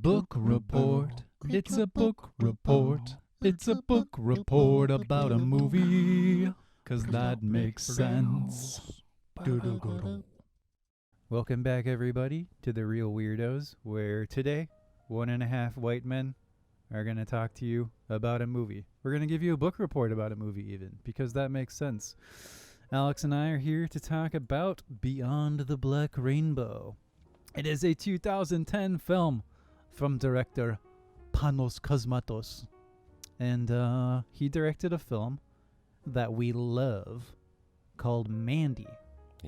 Book report. It's a book report. It's a book report about a movie. 'Cause that makes sense. Welcome back, everybody, to the Reel Weirdos, where today, 1.5 white men are going to talk to you about a movie. We're going to give you a book report about a movie even, because that makes sense. Alex and I are here to talk about Beyond the Black Rainbow. It is a 2010 film from director Panos Cosmatos. And he directed a film that we love called Mandy,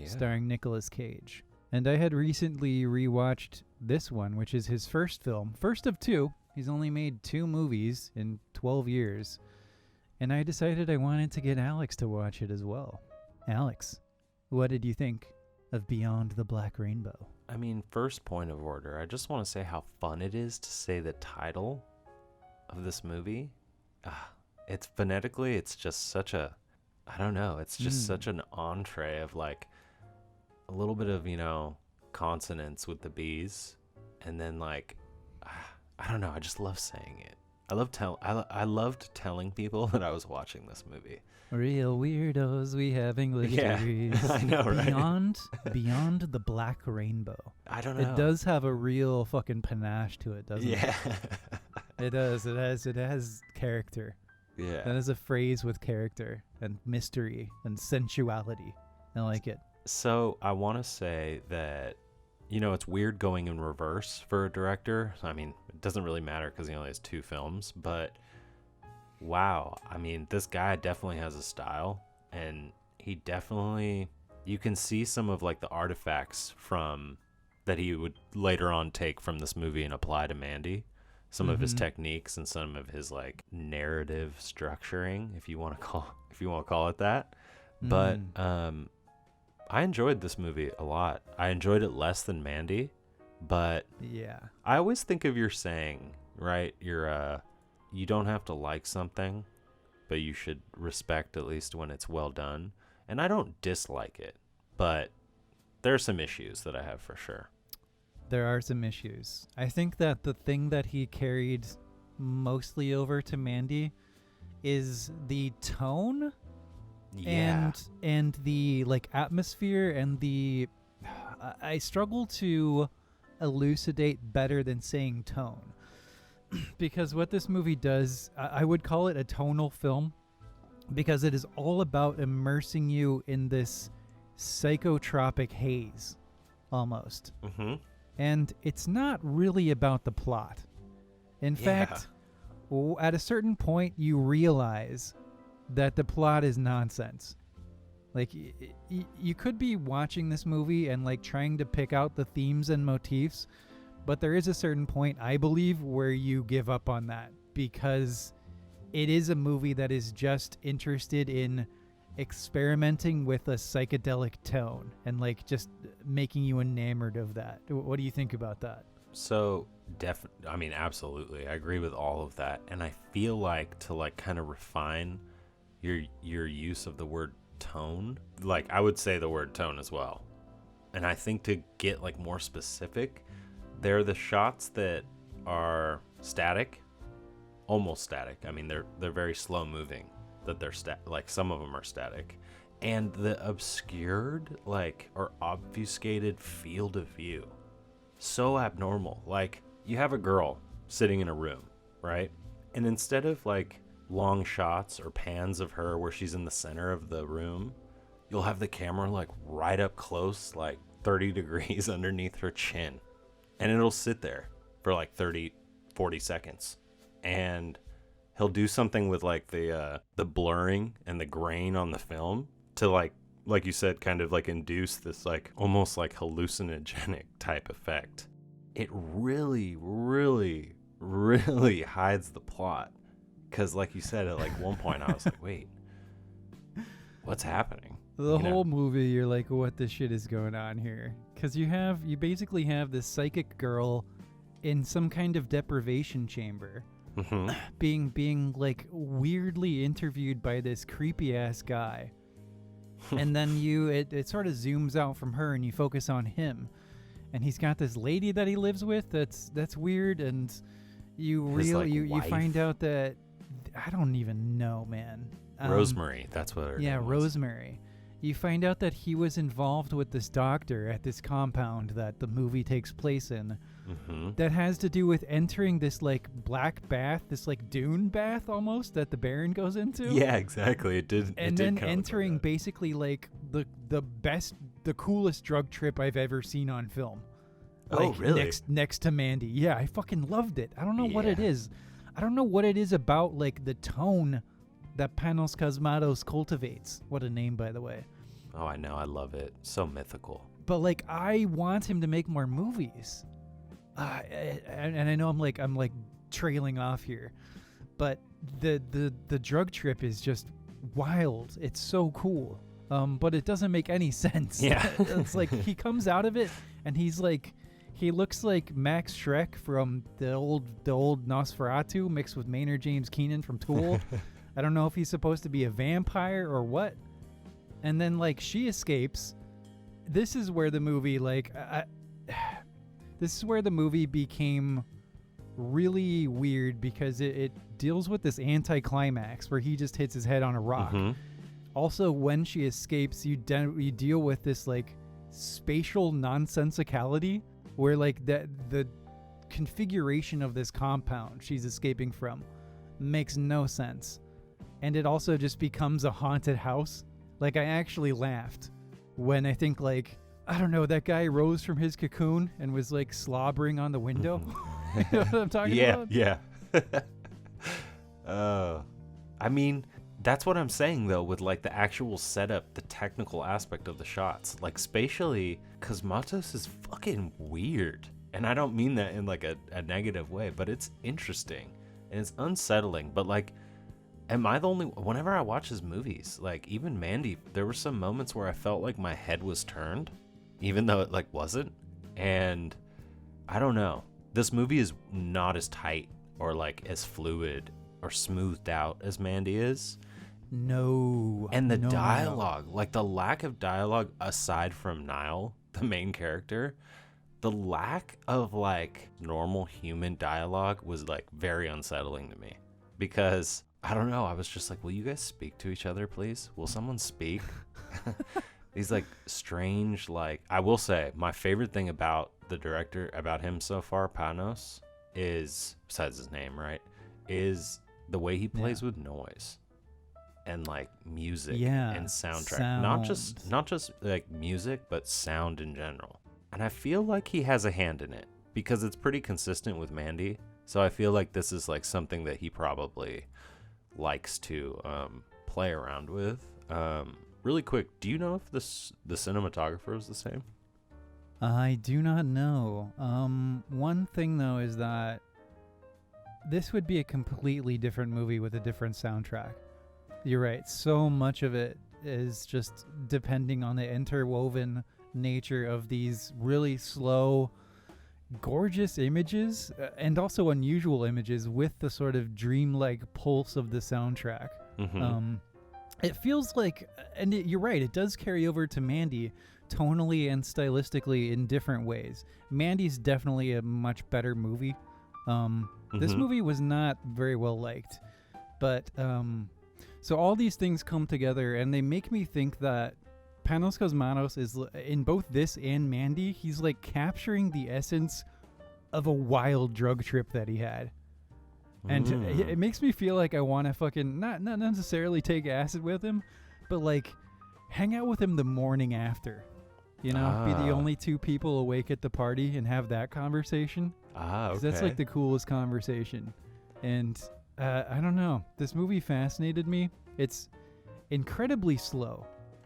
starring Nicolas Cage. And I had recently rewatched this one, which is his first film. First of two. He's only made 2 movies in 12 years. And I decided I wanted to get Alex to watch it as well. Alex, what did you think of Beyond the Black Rainbow? I mean, first point of order, I just want to say how fun it is to say the title of this movie. It's phonetically, it's just such a, I don't know, it's just such an entree of like a little bit of, consonants with the B's. And then like, I don't know, I just love saying it. I loved telling people that I was watching this movie. Reel Weirdos, we have English degrees. I know, right? Beyond the Black Rainbow. I don't know. It does have a real fucking panache to it, doesn't it? Yeah. It does. It has character. Yeah. That is a phrase with character and mystery and sensuality. I like it. So I want to say that, it's weird going in reverse for a director. I mean, it doesn't really matter because he only has 2 films, but wow. I mean, this guy definitely has a style, and he definitely, you can see some of like the artifacts from that he would later on take from this movie and apply to Mandy. Some of his techniques and some of his like narrative structuring, if you want to call it that. But I enjoyed this movie a lot. I enjoyed it less than Mandy, but yeah, I always think of your saying, right? You don't have to like something, but you should respect at least when it's well done. And I don't dislike it, but there are some issues that I have for sure. There are some issues. I think that the thing that he carried mostly over to Mandy is the tone and the like atmosphere and the I struggle to elucidate better than saying tone. Because what this movie does, I would call it a tonal film, because it is all about immersing you in this psychotropic haze almost. And it's not really about the plot. In fact, at a certain point, you realize that the plot is nonsense. Like, you could be watching this movie and like trying to pick out the themes and motifs, but there is a certain point, I believe, where you give up on that, because it is a movie that is just interested in experimenting with a psychedelic tone and like just making you enamored of that. What do you think about that? So absolutely. I agree with all of that. And I feel like to like kind of refine your use of the word tone, like I would say the word tone as well. And I think to get like more specific, they're the shots that are static, almost static. I mean, they're very slow moving. That they're like some of them are static, and the obscured like or obfuscated field of view, so abnormal. Like you have a girl sitting in a room, right? And instead of like long shots or pans of her where she's in the center of the room, you'll have the camera like right up close, like 30 degrees underneath her chin, and it'll sit there for like 30-40 seconds. And he'll do something with like the blurring and the grain on the film to like you said, kind of like induce this like almost like hallucinogenic type effect. It really, really, really hides the plot. Because like you said, at like one point I was like, wait, what's happening? The whole movie, you're like, what the shit is going on here? Because you basically have this psychic girl in some kind of deprivation chamber. Being like weirdly interviewed by this creepy ass guy, and then it sort of zooms out from her and you focus on him, and he's got this lady that he lives with. That's weird, and you find out that I don't even know, man. Rosemary, that's what her name was. Rosemary. You find out that he was involved with this doctor at this compound that the movie takes place in. That has to do with entering this like black bath, this like dune bath almost that the Baron goes into. Yeah, exactly. It did. And then entering basically like the best, the coolest drug trip I've ever seen on film. Oh, really? Next to Mandy. Yeah, I fucking loved it. I don't know what it is. I don't know what it is about like the tone that Panos Cosmatos cultivates. What a name, by the way. Oh, I know. I love it. So mythical. But like, I want him to make more movies. And I know I'm like trailing off here, but the drug trip is just wild. It's so cool. But it doesn't make any sense. Yeah. It's like he comes out of it and he's like, he looks like Max Schreck from the old Nosferatu mixed with Maynard James Keenan from Tool. I don't know if he's supposed to be a vampire or what. And then like she escapes. This is where the movie this is where the movie became really weird because it deals with this anticlimax where he just hits his head on a rock. Also, when she escapes, you deal with this like spatial nonsensicality where like the configuration of this compound she's escaping from makes no sense. And it also just becomes a haunted house. Like, I actually laughed when I think, like, I don't know, that guy rose from his cocoon and was, like, slobbering on the window. You know what I'm talking about? Yeah. I mean, that's what I'm saying, though, with, like, the actual setup, the technical aspect of the shots. Like, spatially, Cosmatos is fucking weird. And I don't mean that in, like, a negative way, but it's interesting. And it's unsettling. But, like, am I the only... Whenever I watch his movies, like, even Mandy, there were some moments where I felt like my head was turned, even though it, like, wasn't. And I don't know. This movie is not as tight or, like, as fluid or smoothed out as Mandy is. No. And the dialogue, like, the lack of dialogue aside from Niall, the main character, the lack of, like, normal human dialogue was, like, very unsettling to me. Because... I don't know. I was just like, will you guys speak to each other, please? Will someone speak? These, like, strange, like... I will say, my favorite thing about the director, about him so far, Panos, is, besides his name, right, is the way he plays with noise. And, like, music and soundtrack. Not just, like, music, but sound in general. And I feel like he has a hand in it, because it's pretty consistent with Mandy. So I feel like this is, like, something that he probably... likes to play around with. Really quick, do you know if the cinematographer is the same? I do not know. One thing though is that this would be a completely different movie with a different soundtrack. You're right. So much of it is just depending on the interwoven nature of these really slow, gorgeous images and also unusual images with the sort of dreamlike pulse of the soundtrack. It feels like, and you're right, it does carry over to Mandy tonally and stylistically in different ways. Mandy's definitely a much better movie. This movie was not very well liked, but so all these things come together and they make me think that Panos Cosmatos is, in both this and Mandy, he's like capturing the essence of a wild drug trip that he had. And it makes me feel like I want to fucking, not necessarily take acid with him, but like hang out with him the morning after. You know, be the only two people awake at the party and have that conversation. Okay. That's like the coolest conversation. And I don't know. This movie fascinated me. It's incredibly slow.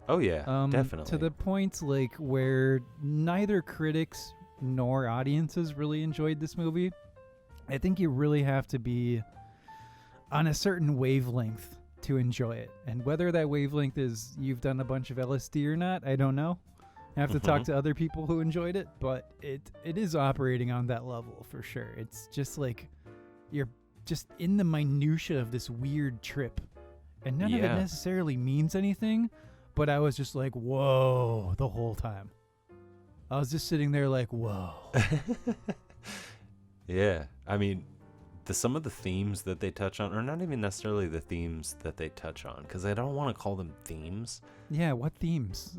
Oh yeah, definitely. To the point like where neither critics nor audiences really enjoyed this movie. I think you really have to be on a certain wavelength to enjoy it. And whether that wavelength is you've done a bunch of LSD or not, I don't know. I have to talk to other people who enjoyed it, but it is operating on that level for sure. It's just like you're just in the minutia of this weird trip. And none of it necessarily means anything. But I was just like, whoa, the whole time. I was just sitting there like, whoa. Yeah, I mean, some of the themes that they touch on are not even necessarily the themes that they touch on, because I don't want to call them themes. Yeah, what themes?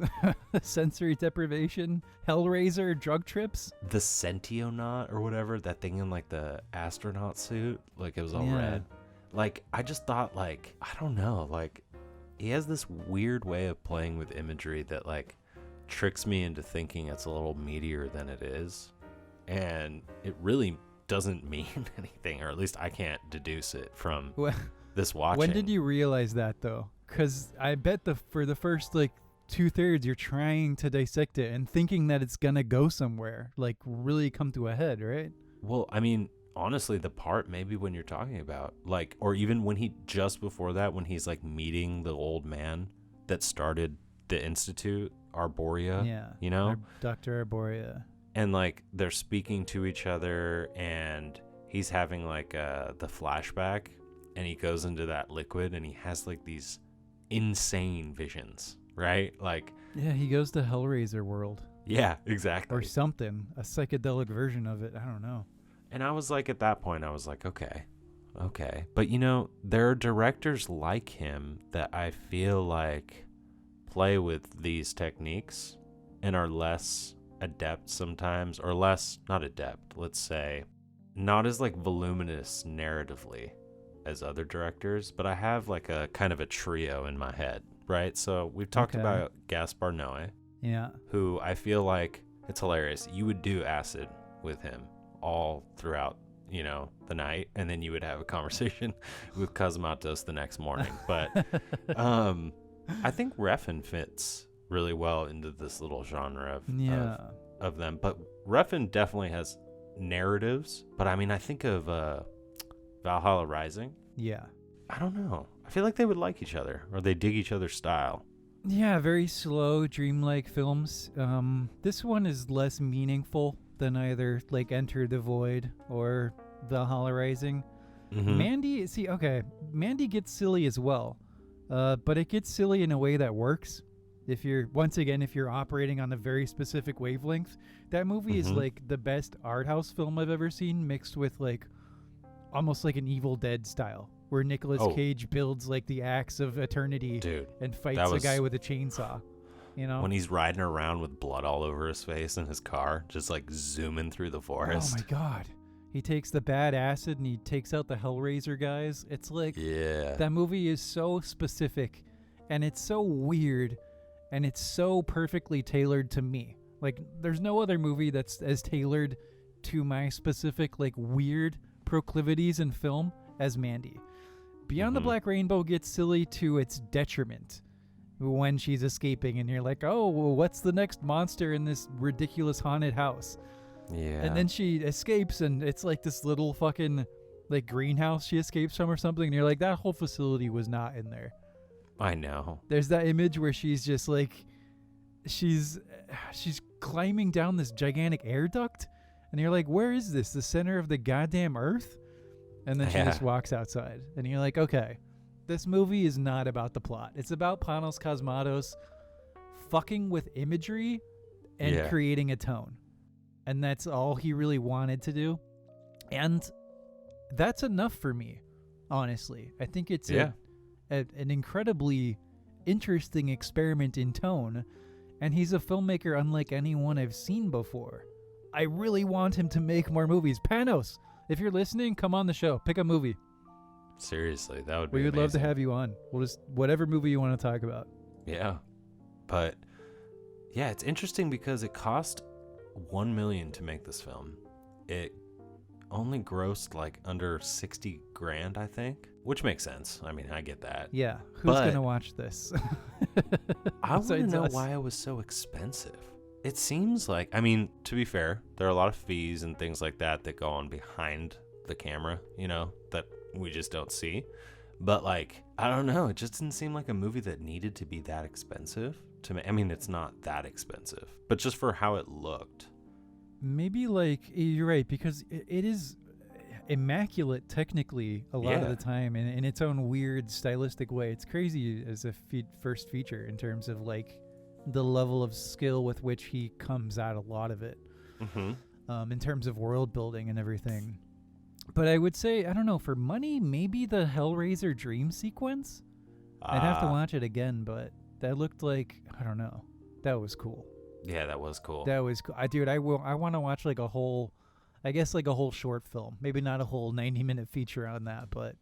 Sensory deprivation, Hellraiser, drug trips? The Sentionaut or whatever, that thing in like the astronaut suit, like it was all red. Like, I just thought, like, I don't know, like, he has this weird way of playing with imagery that like tricks me into thinking it's a little meatier than it is, and it really doesn't mean anything, or at least I can't deduce it from this watching. When did you realize that though? Because I bet for the first like 2/3 you're trying to dissect it and thinking that it's gonna go somewhere, like really come to a head, right? Well, I mean, honestly, the part maybe when you're talking about, like, or even when he, just before that, when he's like meeting the old man that started the Institute, Arborea, you know? Dr. Arborea. And like they're speaking to each other, and he's having like the flashback, and he goes into that liquid, and he has like these insane visions, right? Like, yeah, he goes to Hellraiser world. Yeah, exactly. Or something, a psychedelic version of it. I don't know. And I was like, at that point, I was like, okay. But you know, there are directors like him that I feel like play with these techniques and are less adept sometimes, or less, not adept, let's say, not as like voluminous narratively as other directors, but I have like a kind of a trio in my head, right? So we've talked about Gaspar Noé, who I feel like, it's hilarious, you would do acid with him all throughout, you know, the night, and then you would have a conversation with Cosmatos the next morning. But I think Refn fits really well into this little genre of them. But Refn definitely has narratives. But I mean, I think of Valhalla Rising. Yeah. I don't know. I feel like they would like each other, or they dig each other's style. Yeah, very slow, dreamlike films. This one is less meaningful than either like Enter the Void or Valhalla Rising. Mm-hmm. Mandy gets silly as well, but it gets silly in a way that works. If you're operating on a very specific wavelength, that movie is like the best art house film I've ever seen, mixed with like almost like an Evil Dead style, where Nicolas Cage builds like the axe of eternity, and fights a guy with a chainsaw. You know, when he's riding around with blood all over his face in his car, just like zooming through the forest. Oh my God. He takes the bad acid and he takes out the Hellraiser guys. It's like, that movie is so specific, and it's so weird, and it's so perfectly tailored to me. Like, there's no other movie that's as tailored to my specific, like, weird proclivities in film as Mandy. Beyond the Black Rainbow gets silly to its detriment when she's escaping, and you're like, oh, well, what's the next monster in this ridiculous haunted house? Yeah. And then she escapes, and it's like this little fucking like greenhouse she escapes from or something, and you're like, that whole facility was not in there. I know. There's that image where she's just like, she's climbing down this gigantic air duct, and you're like, where is this? The center of the goddamn earth? And then she just walks outside, and you're like, okay, this movie is not about the plot. It's about Panos Cosmatos fucking with imagery and creating a tone. And that's all he really wanted to do. And that's enough for me, honestly. I think it's an incredibly interesting experiment in tone. And he's a filmmaker unlike anyone I've seen before. I really want him to make more movies. Panos, if you're listening, come on the show. Pick a movie. Seriously, that would be We would amazing. love to have you on. We'll just, whatever movie you want to talk about. Yeah. But, yeah, it's interesting because it cost $1 million to make this film. It only grossed like under 60 grand, I think, which makes sense. I mean, I get that. Yeah. Who's going to watch this? I want to know why it was so expensive. It seems like, I mean, to be fair, there are a lot of fees and things like that that go on behind the camera, you know, that we just don't see. But like, I don't know, it just didn't seem like a movie that needed to be that expensive to me. I mean, it's not that expensive, but just for how it looked. Maybe like, you're right, because it is immaculate technically a lot of the time in its own weird stylistic way. It's crazy as a first feature in terms of like the level of skill with which he comes at a lot of it, in terms of world building and everything. But I would say, I don't know, for money, maybe the Hellraiser dream sequence. I'd have to watch it again, but that looked like, I don't know, that was cool. Yeah, that was cool. That was cool. I want to watch like a whole, I guess like a whole short film. Maybe not a whole 90-minute feature on that, but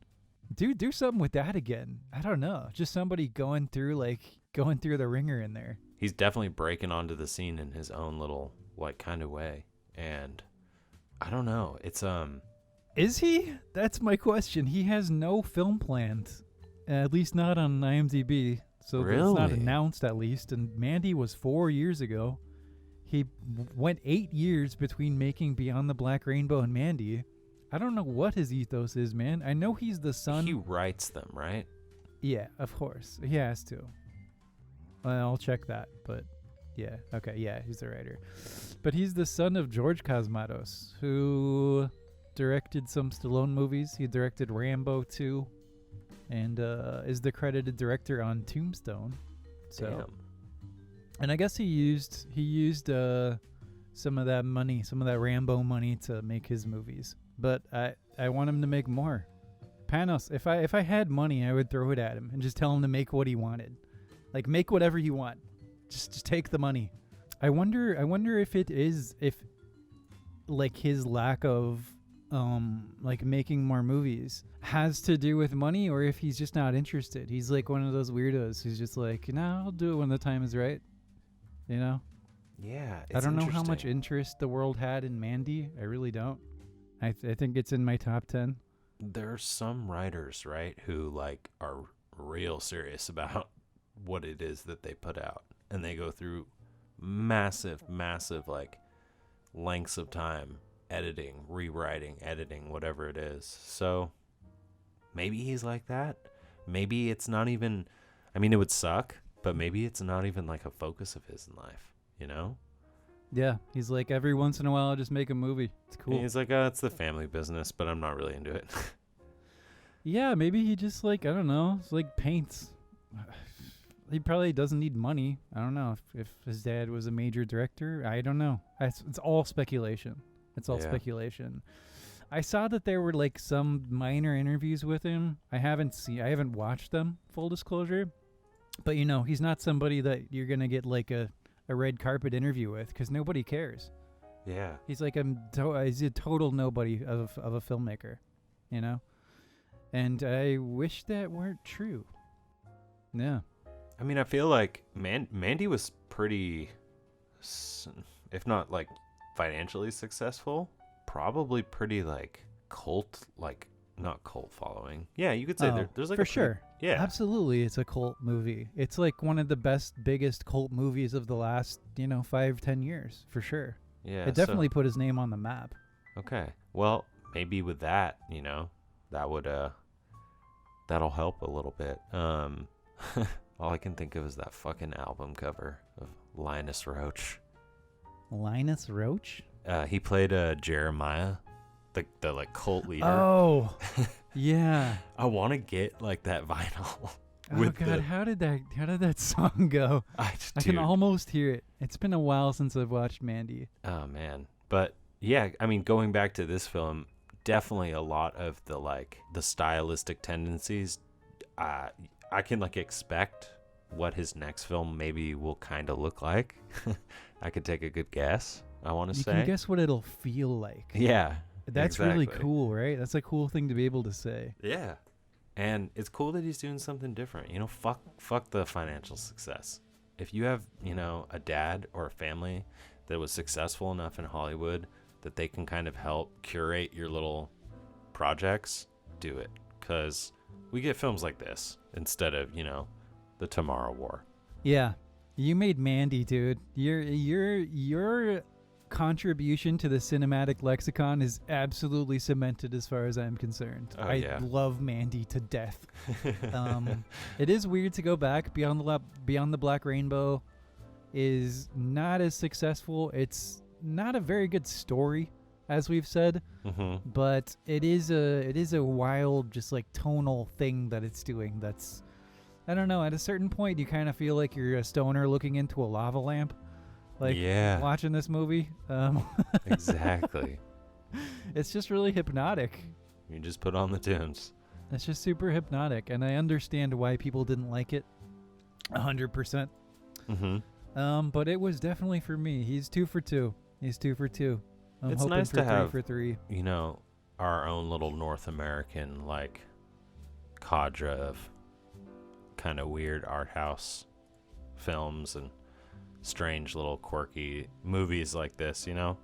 do something with that again. I don't know. Just somebody going through the ringer in there. He's definitely breaking onto the scene in his own little like kind of way. And I don't know. It's Is he? That's my question. He has no film plans. At least not on IMDb. So really? It's not announced, at least. And Mandy was 4 years ago. He went 8 years between making Beyond the Black Rainbow and Mandy. I don't know what his ethos is, man. I know he's the son. He writes them, right? Yeah, of course. He has to. Well, I'll check that. But yeah, okay, yeah, he's the writer. But he's the son of George Cosmatos, who directed some Stallone movies. He directed Rambo 2. And is the credited director on Tombstone. So, damn. And I guess he used some of that money, some of that Rambo money to make his movies. But I want him to make more. Panos, if I had money, I would throw it at him and just tell him to make what he wanted. Like, make whatever you want. Just take the money. I wonder if like his lack of like making more movies has to do with money, or if he's just not interested. He's like one of those weirdos who's just like, no, I'll do it when the time is right. You know? Yeah. I don't know how much interest the world had in Mandy. I really don't. I think it's in my top 10. There's some writers, right, who like are real serious about what it is that they put out, and they go through massive like lengths of time editing, rewriting, editing, whatever it is. So maybe he's like that. Maybe it's not even, I mean, it would suck, but maybe it's not even like a focus of his in life, you know? Yeah, he's like, every once in a while I'll just make a movie. It's cool. And he's like, oh, it's the family business, but I'm not really into it. Yeah, maybe he just like, I don't know, it's like paints. He probably doesn't need money. I don't know if his dad was a major director. I don't know. It's all speculation. It's all speculation. I saw that there were like some minor interviews with him. I haven't watched them, full disclosure. But you know, he's not somebody that you're going to get like a red carpet interview with, because nobody cares. Yeah. He's like he's a total nobody of a filmmaker, you know? And I wish that weren't true. Yeah. I mean, I feel like Mandy was pretty, if not like financially successful, probably pretty like cult, like not cult following. Yeah, you could say there's like for sure. Yeah, absolutely, it's a cult movie. It's like one of the biggest cult movies of the last 5-10 years, for sure. Yeah, it definitely put his name on the map. Okay, well, maybe with that, that would that'll help a little bit. All I can think of is that fucking album cover of Linus Roach. Linus Roach? He played Jeremiah, the like cult leader. Oh, yeah. I want to get like that vinyl. Oh God, how did that song go? I can almost hear it. It's been a while since I've watched Mandy. Oh man, but yeah, I mean, going back to this film, definitely a lot of the stylistic tendencies. I can like expect what his next film maybe will kind of look like. I could take a good guess. I want to say. You can guess what it'll feel like. Yeah. That's exactly. really cool, right? That's a cool thing to be able to say. Yeah. And it's cool that he's doing something different. Fuck the financial success. If you have, a dad or a family that was successful enough in Hollywood that they can kind of help curate your little projects, do it. Because we get films like this instead of, the Tomorrow War. Yeah. You made Mandy, dude. Your contribution to the cinematic lexicon is absolutely cemented as far as I'm concerned. I love Mandy to death. It is weird to go back. Beyond the Black Rainbow is not as successful. It's not a very good story, as we've said, but it is a wild, just like tonal thing that it's doing. That's I don't know. At a certain point, you kind of feel like you're a stoner looking into a lava lamp, like Yeah. watching this movie. Exactly. It's just really hypnotic. You just put on the tunes. It's just super hypnotic, and I understand why people didn't like it 100%. But it was definitely for me. He's 2 for 2. He's 2 for 2. I'm It's hoping nice for to 3 have, for 3. you know, our own little North American, like, cadre of kind of weird art house films and strange little quirky movies like this, you know?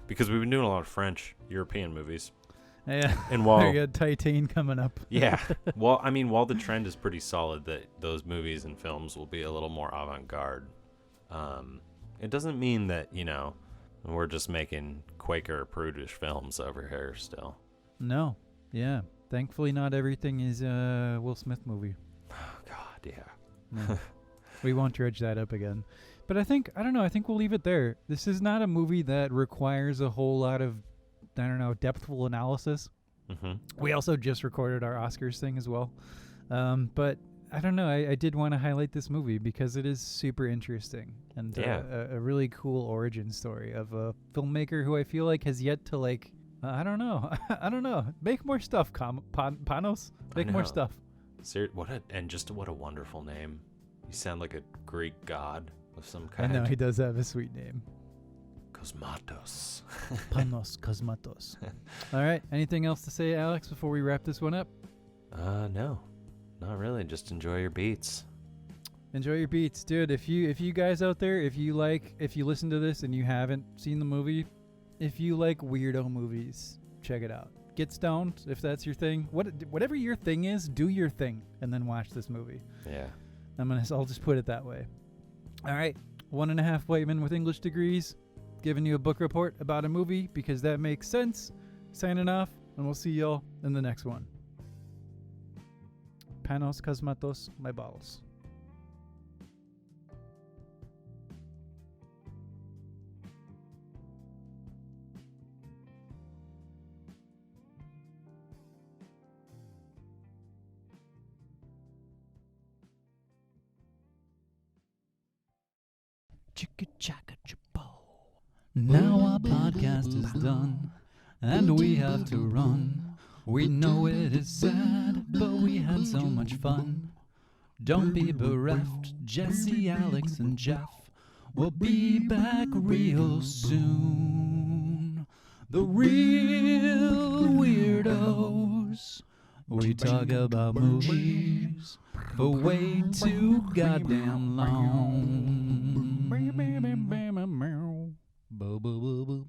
Because we've been doing a lot of French, European movies. Yeah. And while you got Titan coming up. yeah, well, I mean, while the trend is pretty solid that those movies and films will be a little more avant-garde, it doesn't mean that, you know, we're just making Quaker prudish films over here still. No. Yeah. Thankfully, not everything is a Will Smith movie. Oh, God, yeah. No. We won't dredge that up again. But I think we'll leave it there. This is not a movie that requires a whole lot of, depthful analysis. We also just recorded our Oscars thing as well. But I don't know. I did want to highlight this movie because it is super interesting and a really cool origin story of a filmmaker who I feel like has yet to, like, I don't know. Make more stuff, Panos. Make more stuff. What a wonderful name. You sound like a Greek god of some kind. I know, he does have a sweet name. Cosmatos. Panos Cosmatos. All right. Anything else to say, Alex, before we wrap this one up? No. Not really. Just enjoy your beats. Enjoy your beats, dude. If you guys out there, if you listen to this and you haven't seen the movie, if you like weirdo movies, check it out. Get stoned if that's your thing. Whatever your thing is, do your thing and then watch this movie. Yeah. I'll just put it that way. All right. 1.5 white men with English degrees giving you a book report about a movie because that makes sense. Signing off, and we'll see y'all in the next one. Panos Cosmatos, my balls. Chicka chacka chapo. Now our podcast is done, and we have to run. We know it is sad, but we had so much fun. Don't be bereft, Jesse, Alex, and Jeff. We'll be back real soon. The Reel Weirdos. We talk about movies for way too goddamn long. Boo, boo, boo, boo.